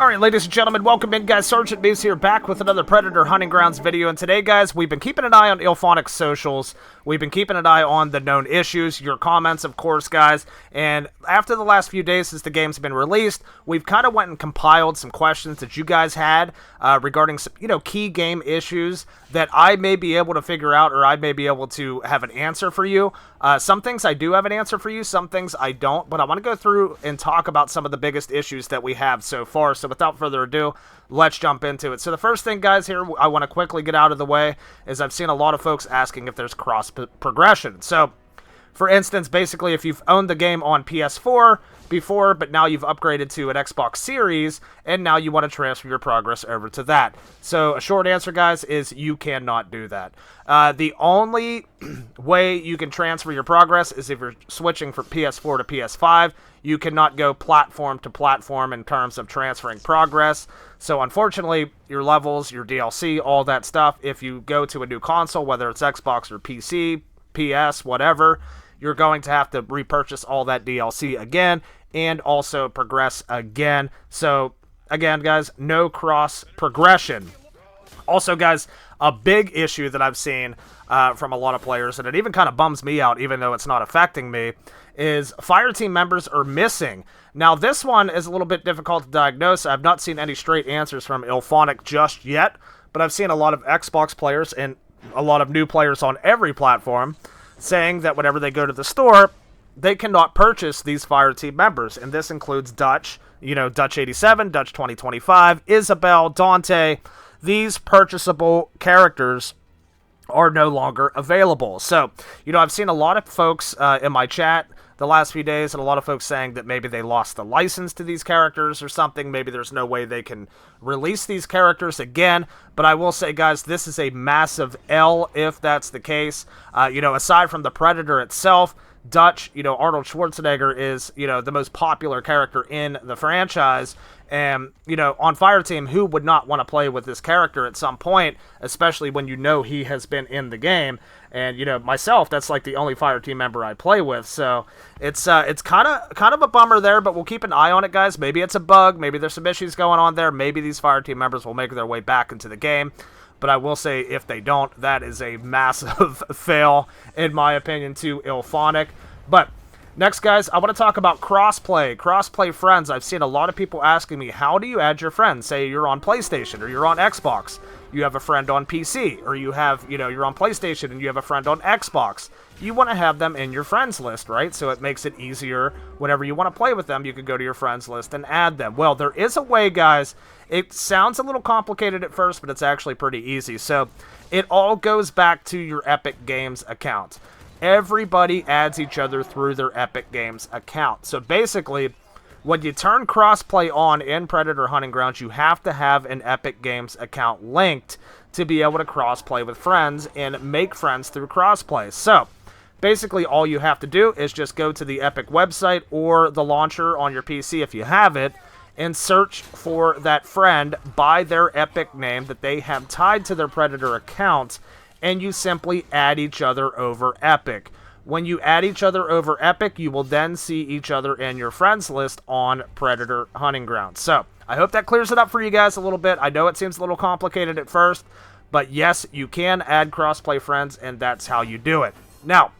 Alright, ladies and gentlemen, welcome in, guys. Sergeant Moose here, back with another Predator Hunting Grounds video. And today, guys, we've been keeping an eye on Ilphonic's socials. We've been keeping an eye on the known issues, your comments, of course, guys. And after the last few days since the game's been released, we've kind of went and compiled some questions that you guys had regarding some, key game issues that I may be able to figure out, or I may be able to have an answer for you. Some things I do have an answer for you, some things I don't, but I want to go through and talk about some of the biggest issues that we have so far. So without further ado, let's jump into it. So the first thing, guys, here I want to quickly get out of the way is I've seen a lot of folks asking if there's cross progression. So, for instance, basically if you've owned the game on PS4 before, but now you've upgraded to an Xbox Series, and now you want to transfer your progress over to that. So a short answer, guys, is you cannot do that. The only way you can transfer your progress is if you're switching from PS4 to PS5. You cannot go platform to platform in terms of transferring progress. So unfortunately, your levels, your DLC, all that stuff, if you go to a new console, whether it's Xbox or PC, PS, whatever, you're going to have to repurchase all that DLC again and also progress again. So again, guys, no cross progression. Also, guys, a big issue that I've seen from a lot of players, and it even kind of bums me out even though it's not affecting me, is Fireteam members are missing. Now, this one is a little bit difficult to diagnose. I've not seen any straight answers from Ilphonic just yet, but I've seen a lot of Xbox players and a lot of new players on every platform saying that whenever they go to the store, they cannot purchase these Fireteam members, and this includes Dutch, Dutch 87, Dutch 2025, Isabel, Dante. These purchasable characters are no longer available. So, I've seen a lot of folks in my chat the last few days, and a lot of folks saying that maybe they lost the license to these characters or something. Maybe there's no way they can release these characters again. But I will say, guys, this is a massive L if that's the case. Aside from the Predator itself, Dutch, Arnold Schwarzenegger is, the most popular character in the franchise. And, on Fireteam, who would not want to play with this character at some point, especially when he has been in the game. And, myself, that's like the only Fireteam member I play with. So it's kind of a bummer there, but we'll keep an eye on it, guys. Maybe it's a bug. Maybe there's some issues going on there. Maybe these Fireteam members will make their way back into the game. But I will say, if they don't, that is a massive fail, in my opinion, to Ilphonic. But next, guys, I want to talk about crossplay. Crossplay friends. I've seen a lot of people asking me, how do you add your friends? Say you're on PlayStation or you're on Xbox. You have a friend on PC, or you have, you're on PlayStation and you have a friend on Xbox. You want to have them in your friends list, right? So it makes it easier whenever you want to play with them. You can go to your friends list and add them. Well, there is a way, guys. It sounds a little complicated at first, but it's actually pretty easy. So it all goes back to your Epic Games account. Everybody adds each other through their Epic Games account. So basically, when you turn crossplay on in Predator Hunting Grounds, you have to have an Epic Games account linked to be able to crossplay with friends and make friends through crossplay. So basically, all you have to do is just go to the Epic website or the launcher on your PC if you have it, and search for that friend by their Epic name that they have tied to their Predator account, and you simply add each other over Epic. When you add each other over Epic, you will then see each other in your friends list on Predator Hunting Grounds. So, I hope that clears it up for you guys a little bit. I know it seems a little complicated at first, but yes, you can add crossplay friends, and that's how you do it. Now,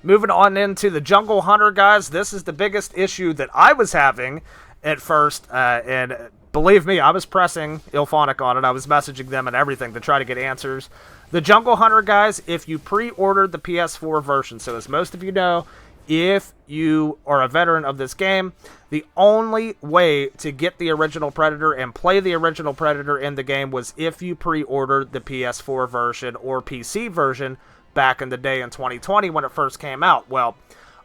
moving on into the Jungle Hunter, guys, this is the biggest issue that I was having at first, and believe me, I was pressing Ilphonic on it. I was messaging them and everything to try to get answers. The Jungle Hunter, guys, if you pre-ordered the PS4 version, so as most of you know, if you are a veteran of this game, the only way to get the original Predator and play the original Predator in the game was if you pre-ordered the PS4 version or PC version back in the day in 2020 when it first came out. Well,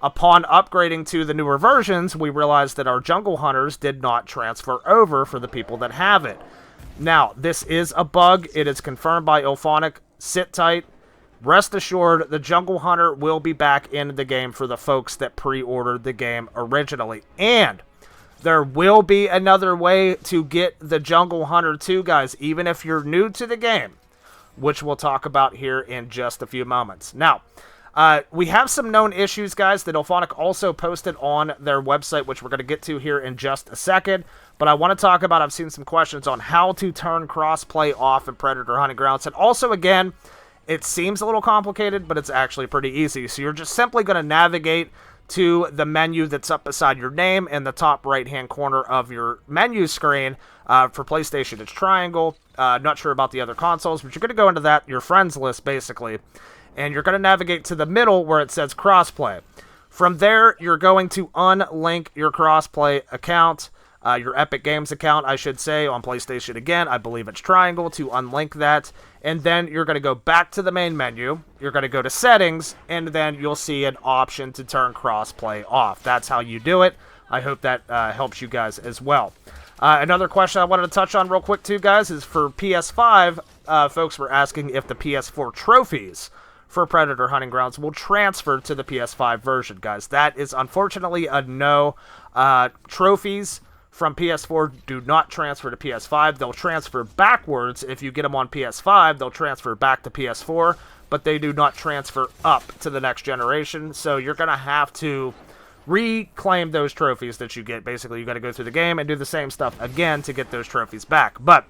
upon upgrading to the newer versions, we realized that our Jungle Hunters did not transfer over for the people that have it. Now, this is a bug. It is confirmed by Ilphonic. Sit tight. Rest assured, the Jungle Hunter will be back in the game for the folks that pre-ordered the game originally. And there will be another way to get the Jungle Hunter too, guys, even if you're new to the game, which we'll talk about here in just a few moments. Now, we have some known issues, guys, that Ilphonic also posted on their website, which we're going to get to here in just a second. but I want to talk about, I've seen some questions on how to turn crossplay off in Predator Hunting Grounds. And also, again, it seems a little complicated, but it's actually pretty easy. So you're just simply going to navigate to the menu that's up beside your name in the top right-hand corner of your menu screen. For PlayStation, it's triangle. Not sure about the other consoles, but you're going to go into that, your friends list, basically. And you're going to navigate to the middle where it says crossplay. From there, you're going to unlink your crossplay account, your Epic Games account, I should say, on PlayStation again. I believe it's triangle to unlink that. And then you're going to go back to the main menu. You're going to go to settings, and then you'll see an option to turn crossplay off. That's how you do it. I hope that helps you guys as well. Another question I wanted to touch on real quick too, guys, is for PS5. Folks were asking if the PS4 trophies for Predator Hunting Grounds will transfer to the PS5 version, guys. That is unfortunately a no. Trophies from PS4 do not transfer to PS5. They'll transfer backwards. If you get them on PS5, they'll transfer back to PS4, but they do not transfer up to the next generation. So you're going to have to reclaim those trophies that you get. Basically, you got to go through the game and do the same stuff again to get those trophies back. But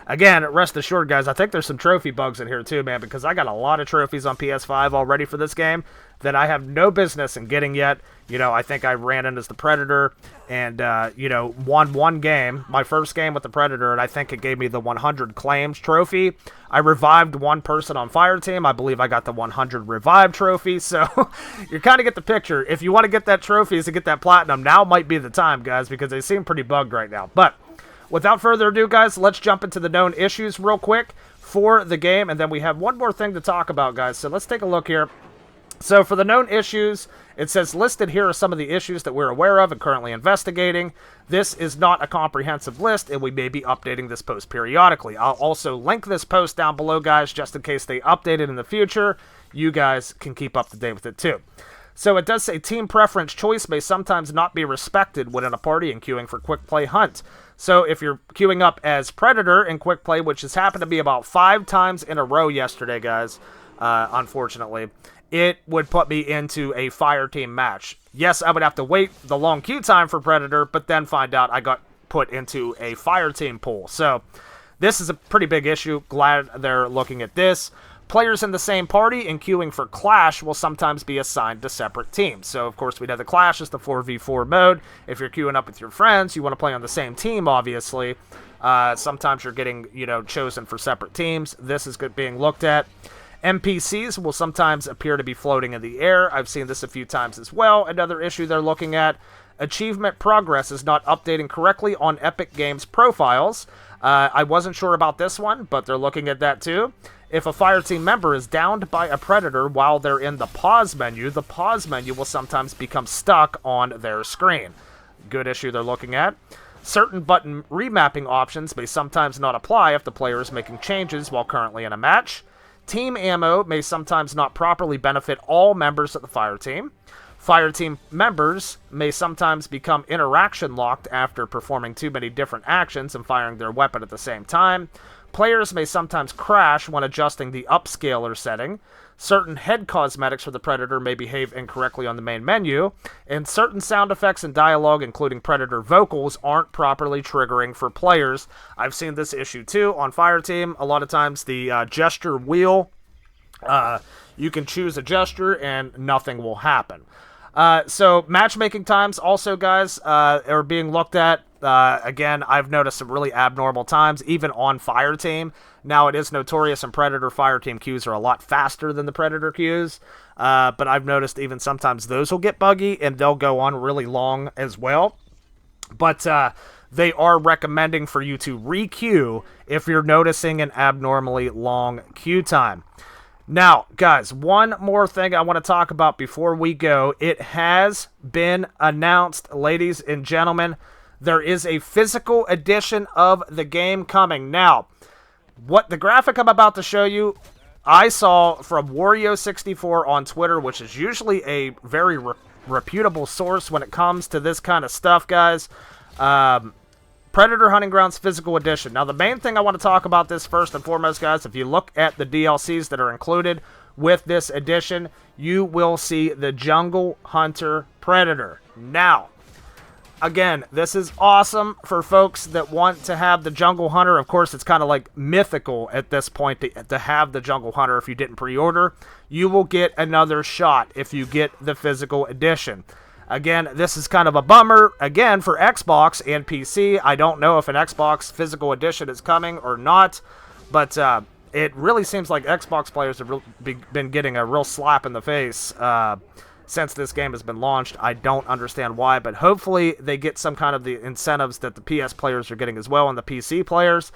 again, rest assured, guys, I think there's some trophy bugs in here too, man, because I got a lot of trophies on PS5 already for this game that I have no business in getting yet. You know, I think I ran in as the Predator and, you know, won one game, my first game with the Predator, and I think it gave me the 100 claims trophy. I revived one person on Fireteam. I believe I got the 100 revive trophy, so you kind of get the picture. If you want to get that trophies and get that platinum, now might be the time, guys, because they seem pretty bugged right now. But without further ado, guys, let's jump into the known issues real quick for the game, and then we have one more thing to talk about, guys. So let's take a look here. So for the known issues, it says listed here are some of the issues that we're aware of and currently investigating. This is not a comprehensive list, and we may be updating this post periodically. I'll also link this post down below, guys, just in case they update it in the future. You guys can keep up to date with it too. So it does say team preference choice may sometimes not be respected when in a party and queuing for quick play hunt. So if you're queuing up as Predator in quick play, which has happened to be about 5 times in a row yesterday, guys, unfortunately, it would put me into a Fireteam match. Yes, I would have to wait the long queue time for Predator, but then find out I got put into a Fireteam pool. So this is a pretty big issue. Glad they're looking at this. Players in the same party and queuing for Clash will sometimes be assigned to separate teams. So, of course, we know the Clash is the 4v4 mode. If you're queuing up with your friends, you want to play on the same team, obviously. Sometimes you're getting, you know, chosen for separate teams. This is being looked at. NPCs will sometimes appear to be floating in the air. I've seen this a few times as well. Another issue they're looking at. Achievement progress is not updating correctly on Epic Games profiles. I wasn't sure about this one, but they're looking at that too. If a Fireteam member is downed by a Predator while they're in the pause menu, the pause menu will sometimes become stuck on their screen. Good issue they're looking at. Certain button remapping options may sometimes not apply if the player is making changes while currently in a match. Team ammo may sometimes not properly benefit all members of the Fireteam. Fireteam members may sometimes become interaction locked after performing too many different actions and firing their weapon at the same time. Players may sometimes crash when adjusting the upscaler setting. Certain head cosmetics for the Predator may behave incorrectly on the main menu. And certain sound effects and dialogue, including Predator vocals, aren't properly triggering for players. I've seen this issue too on Fireteam. A lot of times the gesture wheel, you can choose a gesture and nothing will happen. So matchmaking times also, guys, are being looked at. Again, I've noticed some really abnormal times, even on Fireteam. Now, it is notorious in Predator, Fireteam queues are a lot faster than the Predator queues. But I've noticed even sometimes those will get buggy, and they'll go on really long as well. But they are recommending for you to re-queue if you're noticing an abnormally long queue time. Now, guys, one more thing I want to talk about before we go. It has been announced, ladies and gentlemen, there is a physical edition of the game coming. Now, what the graphic I'm about to show you, I saw from Wario64 on Twitter, which is usually a very reputable source when it comes to this kind of stuff, guys. Predator Hunting Grounds Physical Edition. Now, the main thing I want to talk about this first and foremost, guys, if you look at the DLCs that are included with this edition, you will see the Jungle Hunter Predator. Now, again, this is awesome for folks that want to have the Jungle Hunter. Of course, it's kind of like mythical at this point to have the Jungle Hunter. If you didn't pre-order, you will get another shot if you get the physical edition. Again, this is kind of a bummer, again, for Xbox and PC. I don't know if an Xbox physical edition is coming or not, but it really seems like Xbox players have been getting a real slap in the face since this game has been launched. I don't understand why, but hopefully they get some kind of the incentives that the PS players are getting as well, and the PC players.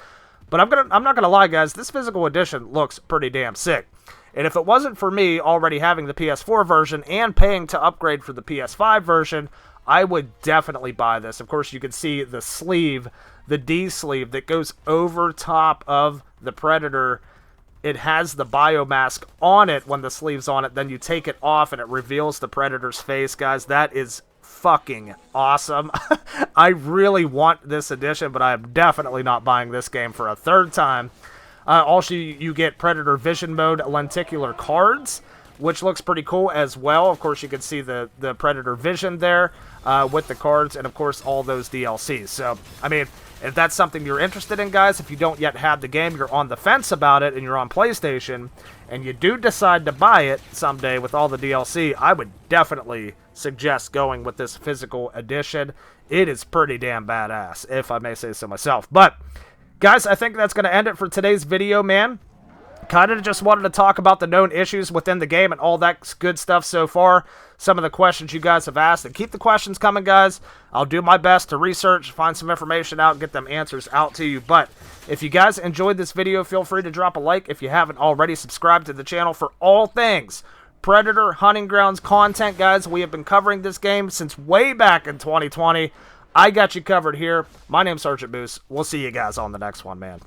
But I'm not gonna lie, guys, this physical edition looks pretty damn sick. And if it wasn't for me already having the PS4 version and paying to upgrade for the PS5 version, I would definitely buy this. Of course, you can see the sleeve, the D sleeve that goes over top of the Predator. It has the biomask on it when the sleeve's on it. Then you take it off and it reveals the Predator's face, guys. That is fucking awesome. I really want this edition, but I am definitely not buying this game for a third time. Also, you get Predator Vision Mode lenticular cards, which looks pretty cool as well. Of course, you can see the Predator Vision there with the cards, and of course, all those DLCs. So, I mean, if that's something you're interested in, guys, if you don't yet have the game, you're on the fence about it, and you're on PlayStation, and you do decide to buy it someday with all the DLC, I would definitely suggest going with this physical edition. It is pretty damn badass, if I may say so myself. But guys, I think that's going to end it for today's video, man. Kind of just wanted to talk about the known issues within the game and all that good stuff so far. Some of the questions you guys have asked. And keep the questions coming, guys. I'll do my best to research, find some information out, get them answers out to you. But if you guys enjoyed this video, feel free to drop a like. If you haven't already, subscribe to the channel for all things Predator Hunting Grounds content, guys. We have been covering this game since way back in 2020. I got you covered here. My name's Sergeant Moose. We'll see you guys on the next one, man.